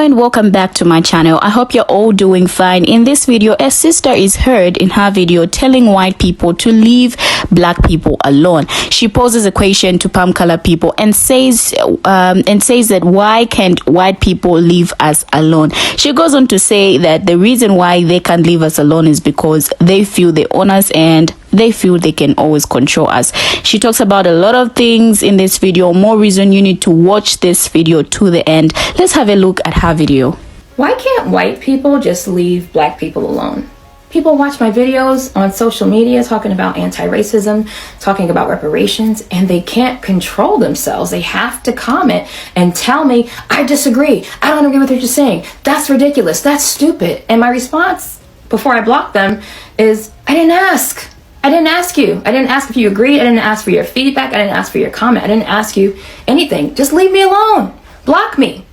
and welcome back to my channel. I hope you're all doing fine. In this video, a sister is heard in her video telling white people to leave black people alone. She poses a question to palm color people and says that why can't white people leave us alone? She goes on to say that the reason why they can't leave us alone is because they feel they own us and they feel they can always control us. She talks about a lot of things in this video. More reason you need to watch this video to the end. Let's have a look at her video. Why can't white people just leave black people alone? People watch my videos on social media talking about anti-racism, talking about reparations, and they can't control themselves. They have to comment and tell me, I disagree. I don't agree with what you're saying. That's ridiculous. That's stupid. And my response before I block them is, I didn't ask. I didn't ask you. I didn't ask if you agreed. I didn't ask for your feedback. I didn't ask for your comment. I didn't ask you anything. Just leave me alone. Block me.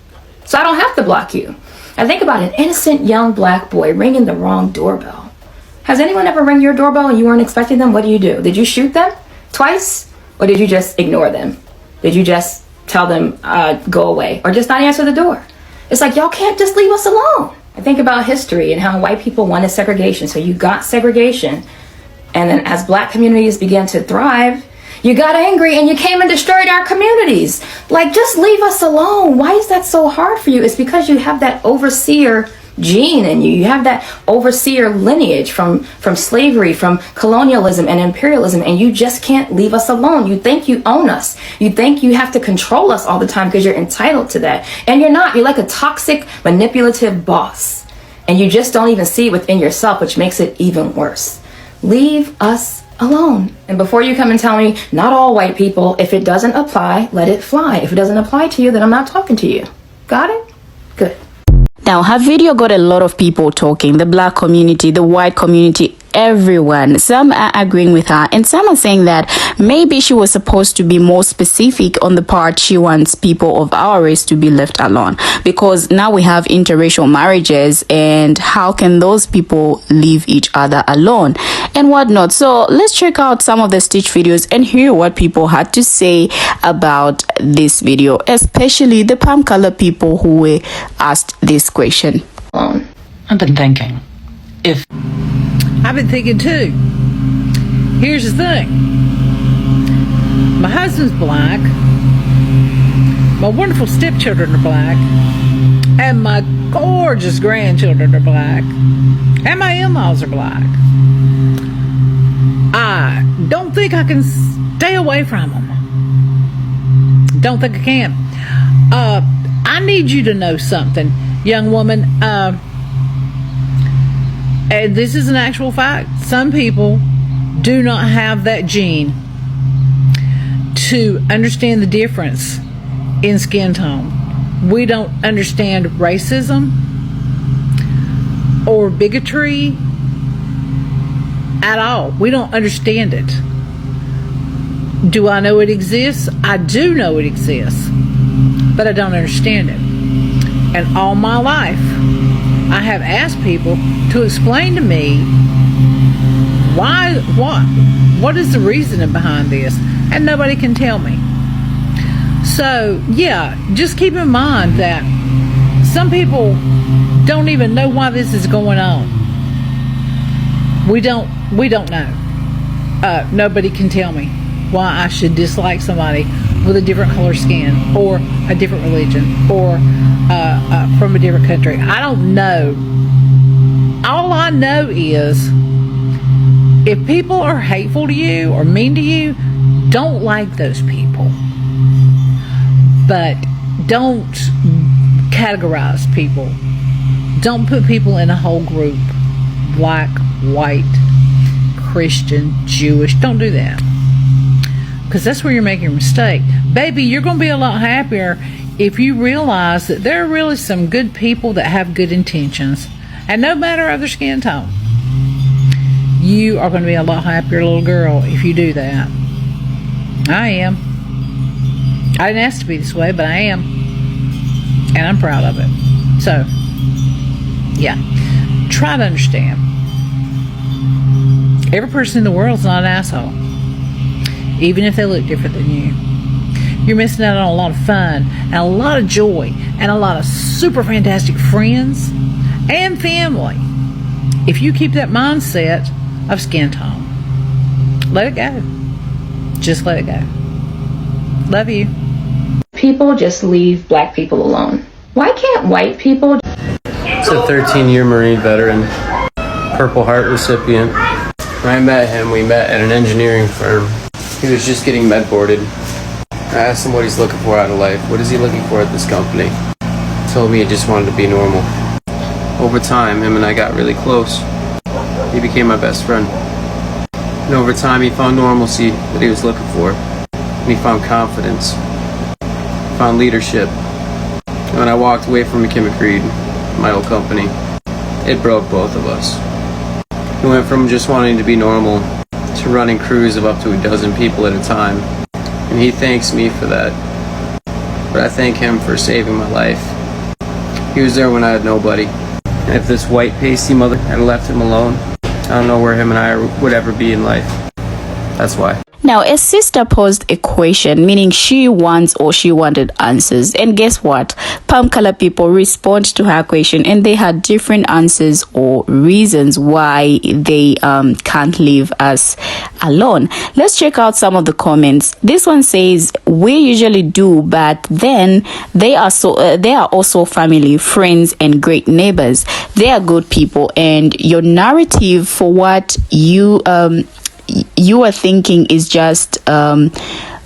So I don't have to block you. I think about an innocent young black boy ringing the wrong doorbell. Has anyone ever rang your doorbell and you weren't expecting them? What do? Did you shoot them twice? Or did you just ignore them? Did you just tell them, go away? Or just not answer the door? It's like, y'all can't just leave us alone. I think about history and how white people wanted segregation. So you got segregation. And then as black communities began to thrive, you got angry and you came and destroyed our communities. Like, just leave us alone. Why is that so hard for you? It's because you have that overseer gene in you. You have that overseer lineage from slavery, from colonialism and imperialism, and you just can't leave us alone. You think you own us. You think you have to control us all the time because you're entitled to that. And you're not. You're like a toxic, manipulative boss. And you just don't even see it within yourself, which makes it even worse. Leave us alone. And before you come and tell me, not all white people, if it doesn't apply, let it fly. If it doesn't apply to you, then I'm not talking to you. Got it? Good. Now, her video got a lot of people talking, the black community, the white community, everyone. Some are agreeing with her and some are saying that maybe she was supposed to be more specific on the part she wants people of our race to be left alone, because now we have interracial marriages and how can those people leave each other alone and whatnot. So let's check out some of the Stitch videos and hear what people had to say about this video, especially the palm color people who were asked this question. I've been thinking, I've been thinking too. Here's the thing. My husband's black. My wonderful stepchildren are black. And my gorgeous grandchildren are black. And my in-laws are black. I don't think I can stay away from them. Don't think I can. I need you to know something, young woman. And this is an actual fact. Some people do not have that gene to understand the difference in skin tone. We don't understand racism or bigotry at all. We don't understand it. Do I know it exists? I do know it exists, but I don't understand it. And all my life, I have asked people to explain to me what is the reasoning behind this, and nobody can tell me. So yeah, just keep in mind that some people don't even know why this is going on. We don't know. Nobody can tell me why I should dislike somebody with a different color skin or a different religion or from a different country. I don't know. All I know is if people are hateful to you or mean to you, don't like those people. But don't categorize people. Don't put people in a whole group. Black, white, Christian, Jewish. Don't do that. Because that's where you're making a mistake. Baby, you're going to be a lot happier if you realize that there are really some good people that have good intentions. And no matter of their skin tone, you are going to be a lot happier little girl if you do that. I am. I didn't ask to be this way, but I am. And I'm proud of it. So, yeah. Try to understand. Every person in the world is not an asshole. Even if they look different than you. You're missing out on a lot of fun and a lot of joy and a lot of super fantastic friends and family. If you keep that mindset of skin tone, let it go. Just let it go. Love you. People just leave black people alone. Why can't white people? He's a 13-year Marine veteran, Purple Heart recipient. When I met him, we met at an engineering firm. He was just getting med boarded. I asked him what he's looking for out of life. What is he looking for at this company? He told me he just wanted to be normal. Over time, him and I got really close. He became my best friend. And over time, he found normalcy that he was looking for. And he found confidence. Found leadership. And when I walked away from McKim Creed, my old company, it broke both of us. We went from just wanting to be normal to running crews of up to a dozen people at a time. And he thanks me for that. But I thank him for saving my life. He was there when I had nobody. And if this white pasty mother had left him alone, I don't know where him and I would ever be in life. That's why. Now, a sister posed a question, meaning she wanted answers. And guess what? Palm color people respond to her question, and they had different answers or reasons why they can't leave us alone. Let's check out some of the comments. This one says, we usually do, but then they are also family, friends, and great neighbors. They are good people, and your narrative for what you are thinking is just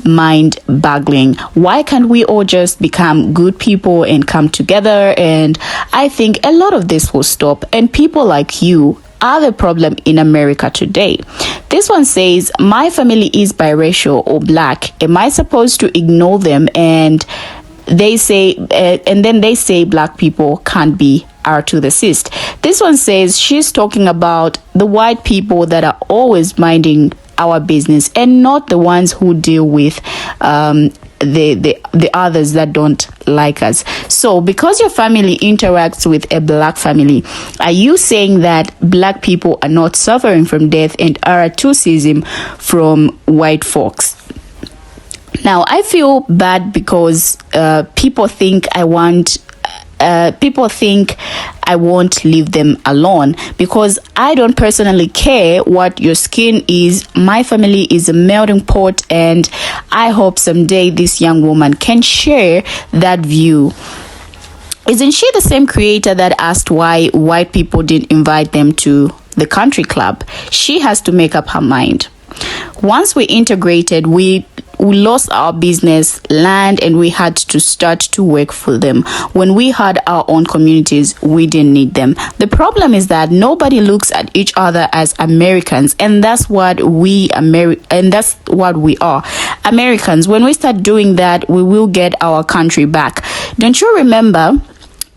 mind-boggling. Why can't we all just become good people and come together? And I think a lot of this will stop, and people like you are the problem in America today. This one says, my family is biracial or black. Am I supposed to ignore them? And they say, and then they say black people can't be are to the cyst. This one says she's talking about the white people that are always minding our business and not the ones who deal with the others that don't like us. So because your family interacts with a black family, are you saying that black people are not suffering from death and are at racism from white folks? Now I feel bad because people think I won't leave them alone, because I don't personally care what your skin is. My family is a melting pot, and I hope someday this young woman can share that view. Isn't she the same creator that asked why white people didn't invite them to the country club? She has to make up her mind. Once we integrated, we lost our business, land, and we had to start to work for them. When we had our own communities, we didn't need them. The problem is that nobody looks at each other as Americans, and that's what we are, Americans. When we start doing that, we will get our country back. Don't you remember?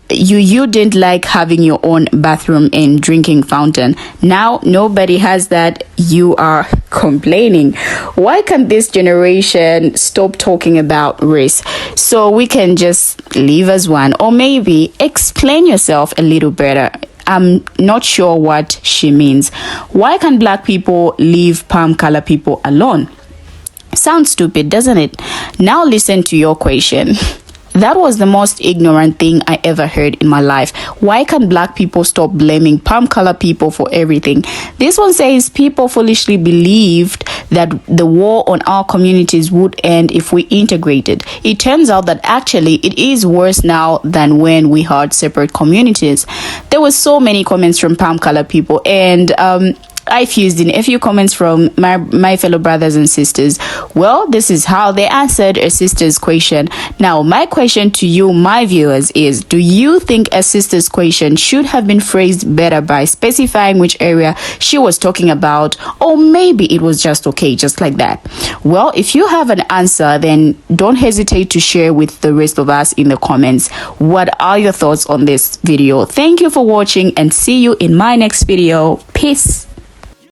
You didn't like having your own bathroom and drinking fountain. Now nobody has that. You are complaining. Why can't this generation stop talking about race so we can just live as one? Or maybe explain yourself a little better. I'm not sure what she means. Why can't black people leave palm color people alone? Sounds stupid, doesn't it? Now listen to your question. That was the most ignorant thing I ever heard in my life. Why can't black people stop blaming palm color people for everything? This one says people foolishly believed that the war on our communities would end if we integrated. It turns out that actually it is worse now than when we had separate communities. There were so many comments from palm color people, and I fused in a few comments from my fellow brothers and sisters. Well, this is how they answered a sister's question. Now, my question to you, my viewers, is: do you think a sister's question should have been phrased better by specifying which area she was talking about, or maybe it was just okay, just like that? Well, if you have an answer, then don't hesitate to share with the rest of us in the comments. What are your thoughts on this video? Thank you for watching, and see you in my next video. Peace.